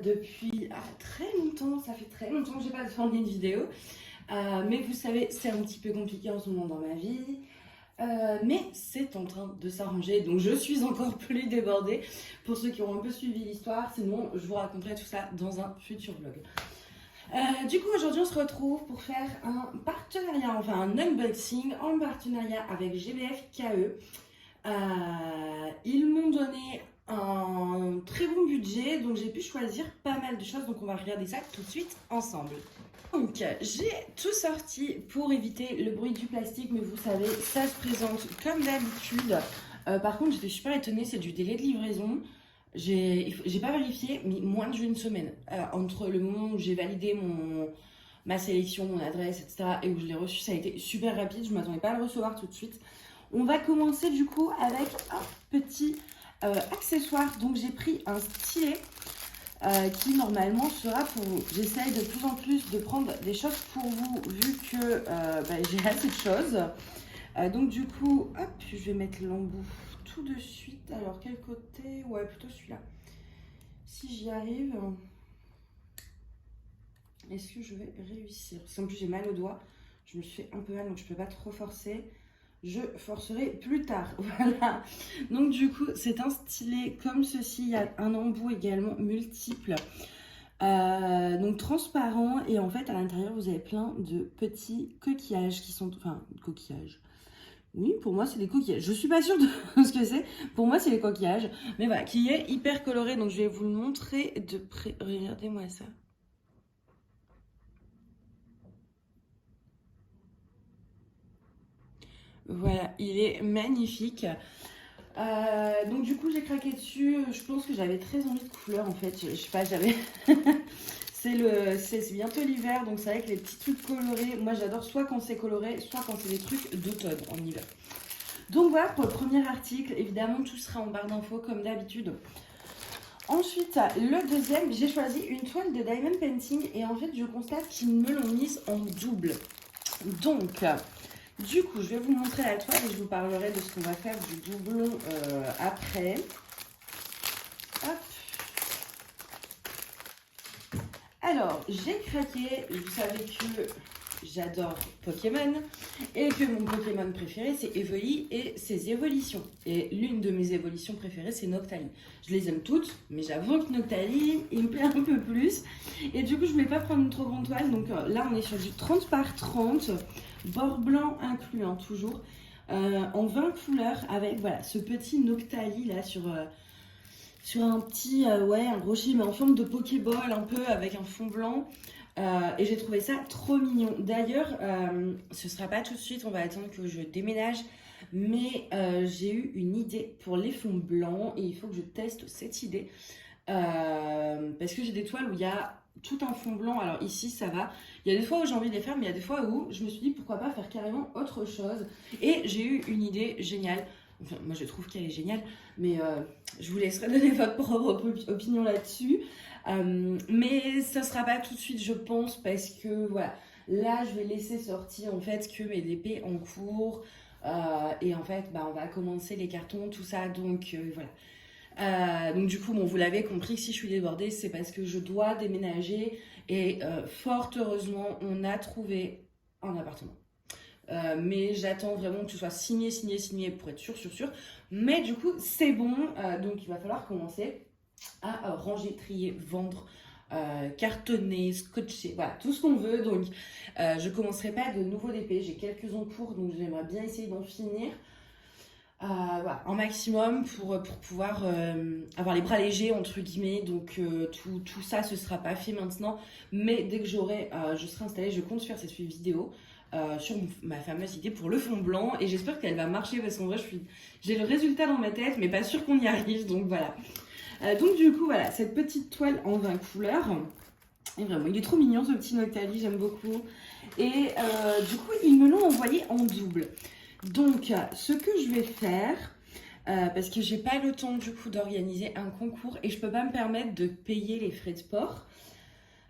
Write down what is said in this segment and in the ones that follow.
depuis très longtemps. Ça fait très longtemps que j'ai pas tourné une vidéo. Mais vous savez, c'est un petit peu compliqué en ce moment dans ma vie. Mais c'est en train de s'arranger, donc je suis encore plus débordée. Pour ceux qui ont un peu suivi l'histoire, sinon je vous raconterai tout ça dans un futur vlog. Du coup, aujourd'hui, on se retrouve pour faire un partenariat, enfin un unboxing en partenariat avec GBF KE. Ils m'ont donné un très bon budget, donc j'ai pu choisir pas mal de choses, donc on va regarder ça tout de suite ensemble. Donc j'ai tout sorti pour éviter le bruit du plastique, mais vous savez, ça se présente comme d'habitude. Par contre, j'étais super étonnée, c'est du délai de livraison. J'ai pas vérifié, mais moins d'une semaine. Entre le moment où j'ai validé ma sélection, mon adresse, etc. et où je l'ai reçu, ça a été super rapide. Je ne m'attendais pas à le recevoir tout de suite. On va commencer du coup avec un petit accessoire. Donc j'ai pris un stylet qui normalement sera pour vous. J'essaye de plus en plus de prendre des choses pour vous vu que j'ai assez de choses. Donc du coup, hop, je vais mettre l'embout tout de suite. Alors quel côté? Ouais, plutôt celui-là. Si j'y arrive, est-ce que je vais réussir? Parce qu'en plus j'ai mal au doigt. Je me suis fait un peu mal, donc je peux pas trop forcer. Je forcerai plus tard. Voilà. Donc du coup, c'est un stylet comme ceci. Il y a un embout également multiple. Donc transparent. Et en fait, à l'intérieur, vous avez plein de petits coquillages qui sont... Enfin, coquillages. Oui, pour moi, c'est des coquillages. Je suis pas sûre de ce que c'est. Pour moi, c'est des coquillages. Mais voilà, qui est hyper coloré. Donc je vais vous le montrer de près. Regardez-moi ça. Voilà, il est magnifique. Donc du coup j'ai craqué dessus. Je pense que j'avais très envie de couleur en fait. Je sais pas, j'avais. c'est bientôt l'hiver, donc c'est vrai que les petits trucs colorés, moi j'adore soit quand c'est coloré, soit quand c'est des trucs d'automne en hiver. Donc voilà pour le premier article. Évidemment tout sera en barre d'infos comme d'habitude. Ensuite, le deuxième, j'ai choisi une toile de Diamond Painting et en fait je constate qu'ils me l'ont mise en double. Donc du coup, je vais vous montrer la toile et je vous parlerai de ce qu'on va faire du doublon après. Hop. Alors, j'ai craqué. Vous savez que j'adore Pokémon et que mon Pokémon préféré, c'est Evoli et ses évolutions. Et l'une de mes évolutions préférées, c'est Noctali. Je les aime toutes, mais j'avoue que Noctali, il me plaît un peu plus. Et du coup, je ne voulais pas prendre une trop grande toile. Donc là, on est sur du 30 par 30. Bord blanc inclus, hein, toujours, en 20 couleurs avec voilà, ce petit Noctali là sur un petit, un rocher mais en forme de Pokéball un peu avec un fond blanc. Et j'ai trouvé ça trop mignon. D'ailleurs, ce sera pas tout de suite, on va attendre que je déménage. Mais j'ai eu une idée pour les fonds blancs et il faut que je teste cette idée. Parce que j'ai des toiles où il y a tout un fond blanc. Alors ici ça va, il y a des fois où j'ai envie de les faire, mais il y a des fois où je me suis dit pourquoi pas faire carrément autre chose. Et j'ai eu une idée géniale. Enfin moi je trouve qu'elle est géniale, mais je vous laisserai donner votre propre opinion là-dessus. Mais ça sera pas tout de suite je pense, parce que voilà, là je vais laisser sortir en fait que mes DP en cours. Et en fait on va commencer les cartons, tout ça, donc voilà. Donc du coup, bon, vous l'avez compris, si je suis débordée, c'est parce que je dois déménager et fort heureusement, on a trouvé un appartement. Mais j'attends vraiment que ce soit signé pour être sûr. Mais du coup, c'est bon, donc il va falloir commencer à ranger, trier, vendre, cartonner, scotcher, voilà, tout ce qu'on veut. Donc je commencerai pas de nouveaux DP, j'ai quelques en cours, donc j'aimerais bien essayer d'en finir. Voilà, un maximum pour pouvoir avoir les bras légers entre guillemets. Donc tout ça ce sera pas fait maintenant, mais dès que je serai installée, je compte faire cette vidéo sur ma fameuse idée pour le fond blanc et j'espère qu'elle va marcher parce qu'en vrai j'ai le résultat dans ma tête mais pas sûr qu'on y arrive, donc voilà. Donc du coup voilà, cette petite toile en 20 couleurs. Et vraiment, il est trop mignon ce petit Noctali, j'aime beaucoup. Et du coup, ils me l'ont envoyé en double. Donc, ce que je vais faire, parce que j'ai pas le temps du coup d'organiser un concours et je peux pas me permettre de payer les frais de port.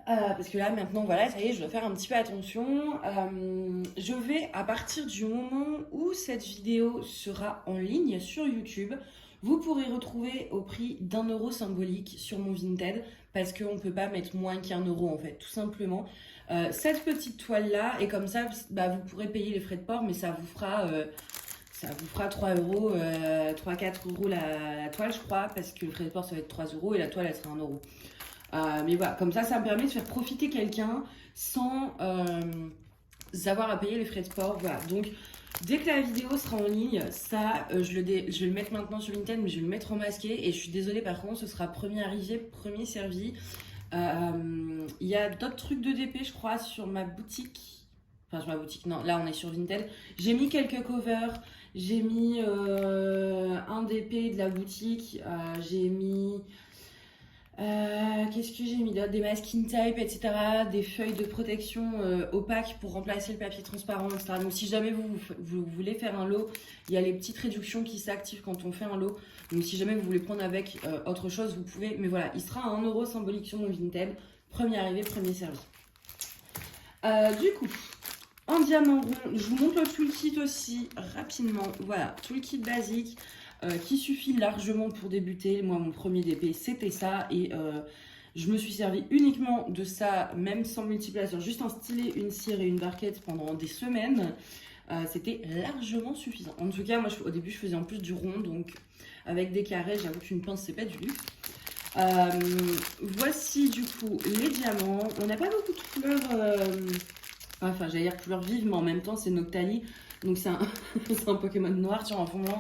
Parce que là maintenant voilà, ça y est, je dois faire un petit peu attention. Je vais, à partir du moment où cette vidéo sera en ligne sur YouTube, vous pourrez retrouver au prix d'1 € symbolique sur mon Vinted, parce qu'on ne peut pas mettre moins qu'1 € en fait, tout simplement. Cette petite toile là, et comme ça, bah, vous pourrez payer les frais de port, mais ça vous fera 3 euros, 3-4 euros la toile, je crois, parce que le frais de port ça va être 3 euros et la toile elle sera 1 €. Mais voilà, comme ça me permet de faire profiter quelqu'un sans avoir à payer les frais de port. Voilà, donc dès que la vidéo sera en ligne, ça, je vais le mettre maintenant sur Vinted, mais je vais le mettre en masqué. Et je suis désolée, par contre, ce sera premier arrivé, premier servi. Il y a d'autres trucs de DP, je crois, sur ma boutique. Enfin, sur ma boutique, non, là on est sur Vinted. J'ai mis quelques covers. J'ai mis un DP de la boutique. J'ai mis... qu'est-ce que j'ai mis d'autre? Des masking tape, etc. Des feuilles de protection opaques pour remplacer le papier transparent, etc. Donc si jamais vous voulez faire un lot, il y a les petites réductions qui s'activent quand on fait un lot. Donc si jamais vous voulez prendre avec autre chose, vous pouvez. Mais voilà, il sera à 1 € symbolique sur mon Vinted. Premier arrivé, premier servi. Du coup, en diamant rond, je vous montre le toolkit aussi rapidement. Voilà, toolkit basique. Qui suffit largement pour débuter. Moi, mon premier DP, c'était ça. Et je me suis servi uniquement de ça, même sans multiplicateur. Juste un stylet, une cire et une barquette pendant des semaines. C'était largement suffisant. En tout cas, moi, au début, je faisais en plus du rond. Donc, avec des carrés, j'avoue qu'une pince, c'est pas du luxe. Voici, du coup, les diamants. On n'a pas beaucoup de couleurs... Enfin, j'allais dire couleurs vives, mais en même temps, c'est Noctali. Donc c'est un Pokémon noir sur un fond blanc.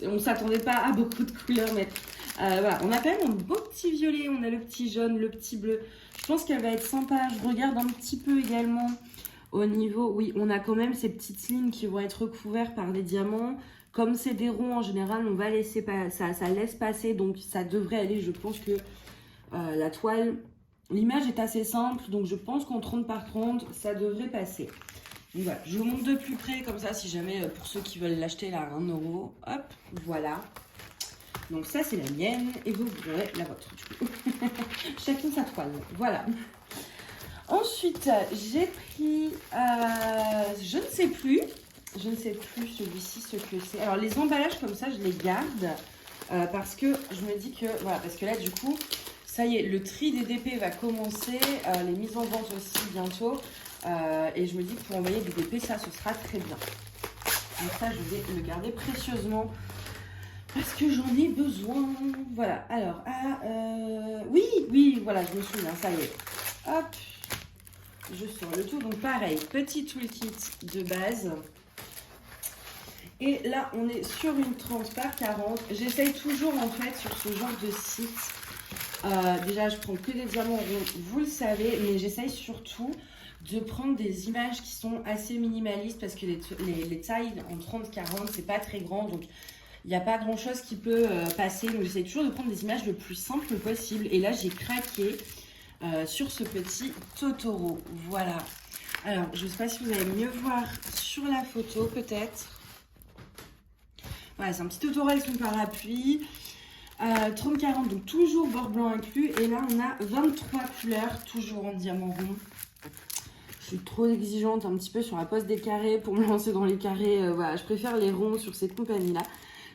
On s'attendait pas à beaucoup de couleurs, mais voilà. On a quand même un beau petit violet, on a le petit jaune, le petit bleu. Je pense qu'elle va être sympa. Je regarde un petit peu également au niveau... Oui, on a quand même ces petites lignes qui vont être recouvertes par des diamants. Comme c'est des ronds, en général, on va laisser ça laisse passer. Donc ça devrait aller. Je pense que la toile... L'image est assez simple, donc je pense qu'en 30 par 30, ça devrait passer. Donc voilà, je vous montre de plus près, comme ça, si jamais, pour ceux qui veulent l'acheter là à 1 €, hop, voilà. Donc ça, c'est la mienne, et vous aurez la vôtre, du coup. Chacun sa toile, voilà. Ensuite, j'ai pris, je ne sais plus celui-ci, ce que c'est. Alors, les emballages, comme ça, je les garde, parce que je me dis que, voilà, parce que là, du coup, ça y est, le tri des DP va commencer, les mises en vente aussi bientôt. Et je me dis que pour envoyer des DP, ça, ce sera très bien. Donc ça, je vais le garder précieusement parce que j'en ai besoin. Voilà, alors, oui, voilà, je me souviens, ça y est. Hop, je sors le tout. Donc pareil, petit toolkit de base. Et là, on est sur une 30 par 40. J'essaye toujours, en fait, sur ce genre de site. Déjà, je prends que des diamants ronds, vous le savez, mais j'essaye surtout de prendre des images qui sont assez minimalistes parce que les tailles en 30-40, c'est pas très grand, donc il n'y a pas grand chose qui peut passer. Donc j'essaie toujours de prendre des images le plus simples possible. Et là, j'ai craqué sur ce petit Totoro. Voilà. Alors, je ne sais pas si vous allez mieux voir sur la photo, peut-être. Voilà, c'est un petit Totoro avec son parapluie. 30-40, donc toujours bord blanc inclus. Et là, on a 23 couleurs, toujours en diamant rond. Je suis trop exigeante un petit peu sur la pose des carrés pour me lancer dans les carrés. Voilà, je préfère les ronds sur cette compagnie-là.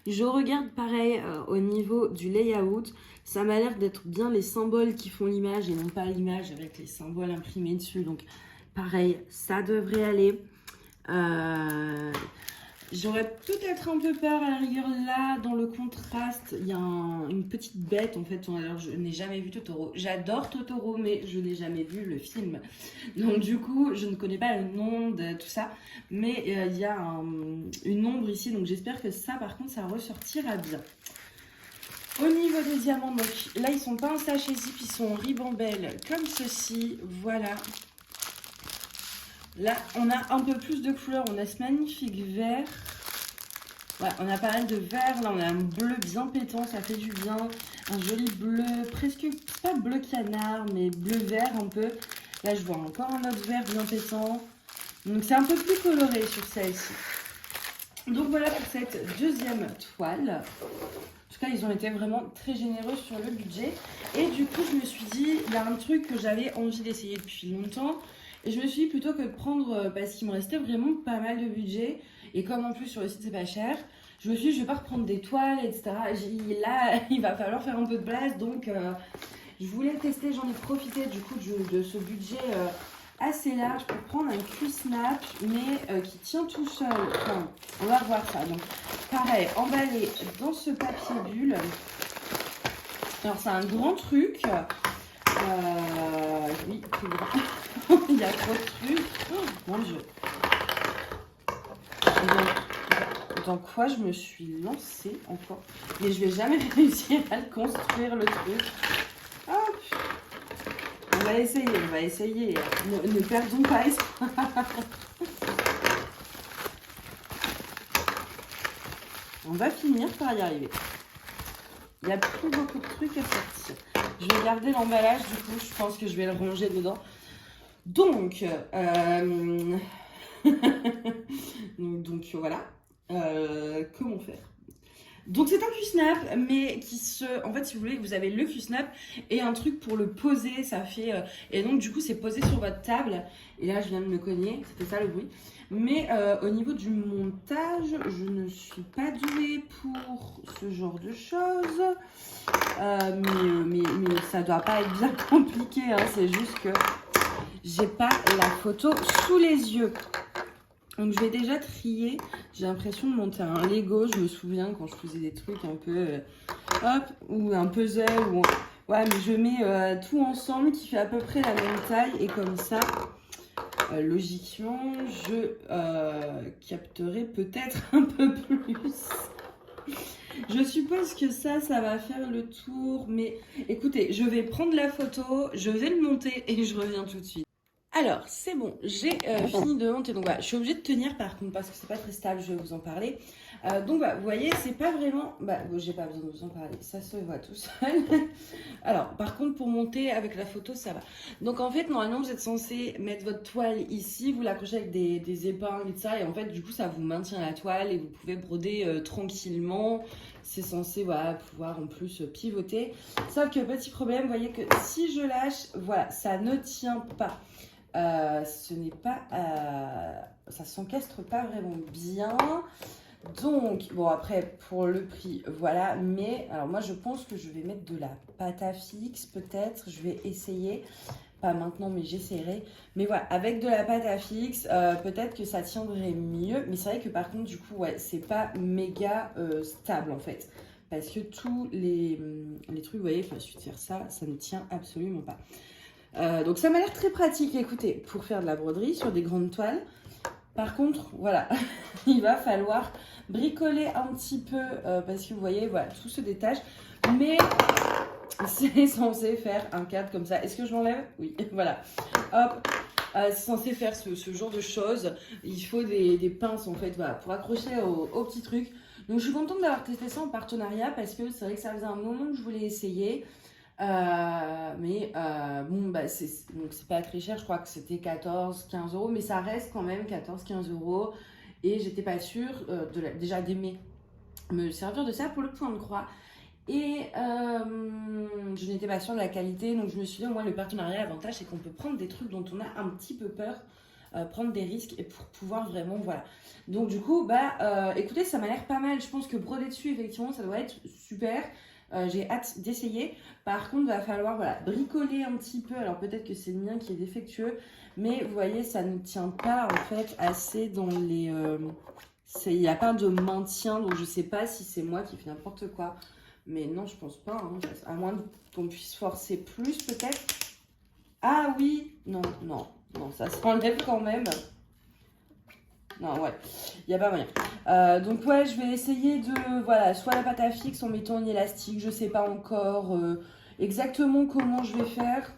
Je regarde pareil au niveau du layout. Ça m'a l'air d'être bien les symboles qui font l'image et non pas l'image avec les symboles imprimés dessus. Donc pareil, ça devrait aller. J'aurais peut-être un peu peur à la rigueur là, dans le contraste, il y a une petite bête en fait. Alors, je n'ai jamais vu Totoro. J'adore Totoro, mais je n'ai jamais vu le film. Donc du coup, je ne connais pas le nom de tout ça. Mais il y a une ombre ici, donc j'espère que ça, par contre, ça ressortira bien. Au niveau des diamants, donc là, ils sont pas en sachet zip, ils sont en ribambelle comme ceci. Voilà. Là, on a un peu plus de couleurs. On a ce magnifique vert. Ouais, on a pas mal de vert. Là, on a un bleu bien pétant. Ça fait du bien. Un joli bleu, presque pas bleu canard, mais bleu-vert un peu. Là, je vois encore un autre vert bien pétant. Donc, c'est un peu plus coloré sur celle-ci. Donc, voilà pour cette deuxième toile. En tout cas, ils ont été vraiment très généreux sur le budget. Et du coup, je me suis dit, il y a un truc que j'avais envie d'essayer depuis longtemps. Et je me suis dit, plutôt que de prendre, parce qu'il me restait vraiment pas mal de budget, et comme en plus sur le site c'est pas cher, je me suis dit, je vais pas reprendre des toiles, etc. Là, il va falloir faire un peu de place, donc Je voulais le tester, j'en ai profité du coup de ce budget assez large pour prendre un Q-Snap, mais qui tient tout seul. Enfin, on va revoir ça. Donc, pareil, emballé dans ce papier bulle. Alors, c'est un grand truc. Oui, plus grand. Il y a trop de trucs. Oh, mon Dieu. Et donc, dans quoi je me suis lancée encore. Mais je vais jamais réussir à le construire, le truc. Hop. On va essayer, on va essayer. Ne perdons pas espoir. On va finir par y arriver. Il n'y a plus beaucoup de trucs à sortir. Je vais garder l'emballage, du coup, je pense que je vais le ranger dedans. Donc, donc voilà. Comment faire? Donc c'est un Q-Snap, mais qui en fait, si vous voulez, vous avez le Q-Snap et un truc pour le poser, ça fait... et donc du coup, c'est posé sur votre table. Et là, je viens de me cogner, c'était ça le bruit. Mais au niveau du montage, je ne suis pas douée pour ce genre de choses. Mais ça doit pas être bien compliqué, hein, c'est juste que j'ai pas la photo sous les yeux. Donc je vais déjà trier, j'ai l'impression de monter un Lego, je me souviens quand je faisais des trucs un peu, hop, ou un puzzle, ou... Ouais, mais je mets tout ensemble qui fait à peu près la même taille, et comme ça, logiquement, je capterai peut-être un peu plus. Je suppose que ça va faire le tour, mais écoutez, je vais prendre la photo, je vais le monter et je reviens tout de suite. Alors, c'est bon, j'ai fini de monter, donc voilà, je suis obligée de tenir par contre parce que c'est pas très stable, je vais vous en parler. Donc bah, vous voyez, c'est pas vraiment, j'ai pas besoin de vous en parler, ça se voit tout seul. Alors, par contre, pour monter avec la photo, ça va. Donc en fait, normalement, vous êtes censé mettre votre toile ici, vous l'accrochez avec des épingles et tout ça, et en fait, du coup, ça vous maintient la toile et vous pouvez broder tranquillement. C'est censé, voilà, pouvoir en plus pivoter. Sauf que petit problème, vous voyez que si je lâche, voilà, ça ne tient pas. Ce n'est pas, ça s'encastre pas vraiment bien. Donc, bon, après, pour le prix, voilà. Mais, alors moi, je pense que je vais mettre de la pâte à fixe, peut-être. Je vais essayer. Pas maintenant, mais j'essaierai. Mais voilà, avec de la pâte à fixe, peut-être que ça tiendrait mieux. Mais c'est vrai que par contre, du coup, ouais, c'est pas méga stable, en fait. Parce que tous les trucs, vous voyez, enfin, je vais faire ça, ça ne tient absolument pas. Donc ça m'a l'air très pratique, écoutez, pour faire de la broderie sur des grandes toiles. Par contre, voilà, il va falloir bricoler un petit peu parce que vous voyez, voilà, tout se détache. Mais c'est censé faire un cadre comme ça. Est-ce que je l'enlève? Oui, voilà. Hop, c'est censé faire ce genre de choses. Il faut des pinces en fait, voilà, pour accrocher au petit truc. Donc je suis contente d'avoir testé ça en partenariat parce que c'est vrai que ça faisait un moment que je voulais essayer. Bon, bah, c'est pas très cher, je crois que c'était 14-15 euros, mais ça reste quand même 14-15 euros. Et j'étais pas sûre déjà d'aimer me servir de ça pour le point de croix. Et je n'étais pas sûre de la qualité, donc je me suis dit, au moins le partenariat, l'avantage c'est qu'on peut prendre des trucs dont on a un petit peu peur, prendre des risques et pour pouvoir vraiment, voilà. Donc du coup, écoutez, ça m'a l'air pas mal. Je pense que broder dessus, effectivement, ça doit être super. J'ai hâte d'essayer. Par contre, il va falloir voilà, bricoler un petit peu. Alors peut-être que c'est le mien qui est défectueux, mais vous voyez, ça ne tient pas en fait assez dans les... il n'y a pas de maintien, donc je sais pas si c'est moi qui fais n'importe quoi. Mais non, je pense pas, hein. À moins qu'on puisse forcer plus peut-être. Ah oui, non, ça s'enlève quand même. Non, ouais, il n'y a pas moyen. Donc ouais, je vais essayer de, voilà, soit la pâte à fixe en mettant un élastique, je sais pas encore exactement comment je vais faire.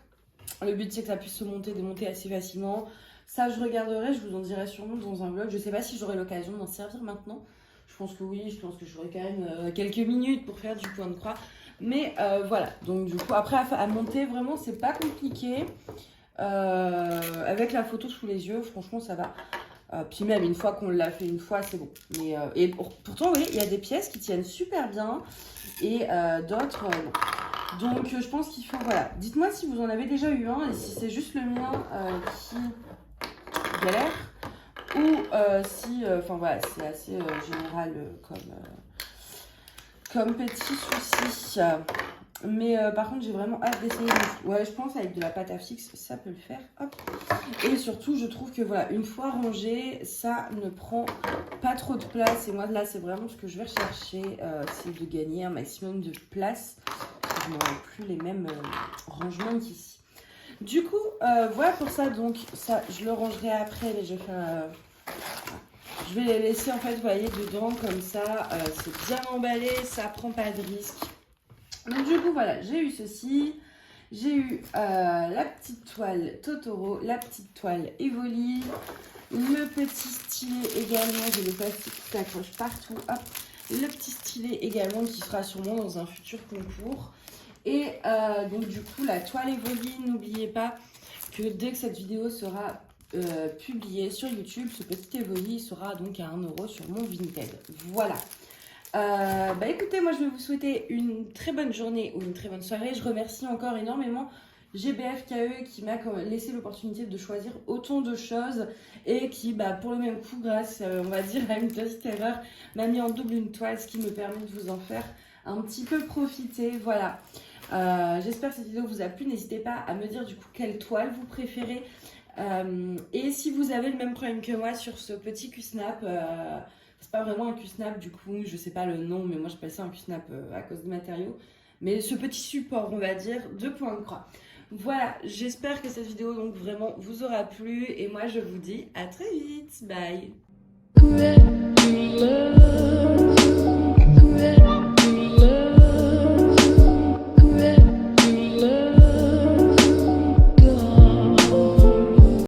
Le but c'est que ça puisse se monter, démonter assez facilement. Ça, je regarderai, je vous en dirai sûrement dans un vlog. Je sais pas si j'aurai l'occasion d'en servir maintenant. Je pense que oui, je pense que j'aurai quand même quelques minutes pour faire du point de croix. Mais voilà, donc du coup, après à monter, vraiment, c'est pas compliqué. Avec la photo sous les yeux, franchement, ça va. Puis même une fois qu'on l'a fait une fois, c'est bon. Mais, et pourtant, oui, il y a des pièces qui tiennent super bien et d'autres non. Donc je pense qu'il faut, voilà. Dites-moi si vous en avez déjà eu un et si c'est juste le mien qui galère ou si, enfin voilà, c'est assez général comme petit souci. Mais par contre, j'ai vraiment hâte d'essayer. Ouais, je pense avec de la pâte à fixe, ça peut le faire. Hop. Et surtout, je trouve que voilà, une fois rangé, ça ne prend pas trop de place. Et moi, là, c'est vraiment ce que je vais rechercher, c'est de gagner un maximum de place. Je n'aurai plus les mêmes rangements qu'ici. Du coup, voilà pour ça. Donc, ça, je le rangerai après. Mais je vais faire... je vais les laisser, en fait, vous voyez, dedans. Comme ça, c'est bien emballé. Ça prend pas de risque. Donc du coup voilà, j'ai eu ceci, j'ai eu la petite toile Totoro, la petite toile Evoli, le petit stylet également, j'ai le plastique qui s'accroche partout, hop, le petit stylet également qui sera sûrement dans un futur concours. Et donc du coup la toile Evoli, n'oubliez pas que dès que cette vidéo sera publiée sur YouTube, ce petit Evoli sera donc à 1 € sur mon Vinted. Voilà. Bah écoutez, moi je vais vous souhaiter une très bonne journée ou une très bonne soirée. Je remercie encore énormément GBFKE qui m'a laissé l'opportunité de choisir autant de choses et qui, bah, pour le même coup, grâce, on va dire, à une petite erreur, m'a mis en double une toile, ce qui me permet de vous en faire un petit peu profiter. Voilà. J'espère que cette vidéo vous a plu. N'hésitez pas à me dire du coup quelle toile vous préférez. Et si vous avez le même problème que moi sur ce petit Q-Snap, c'est pas vraiment un Q-Snap du coup, je sais pas le nom, mais moi j'appelle ça un Q-Snap à cause des matériaux. Mais ce petit support, on va dire, de point de croix. Voilà, j'espère que cette vidéo donc vraiment vous aura plu. Et moi je vous dis à très vite. Bye.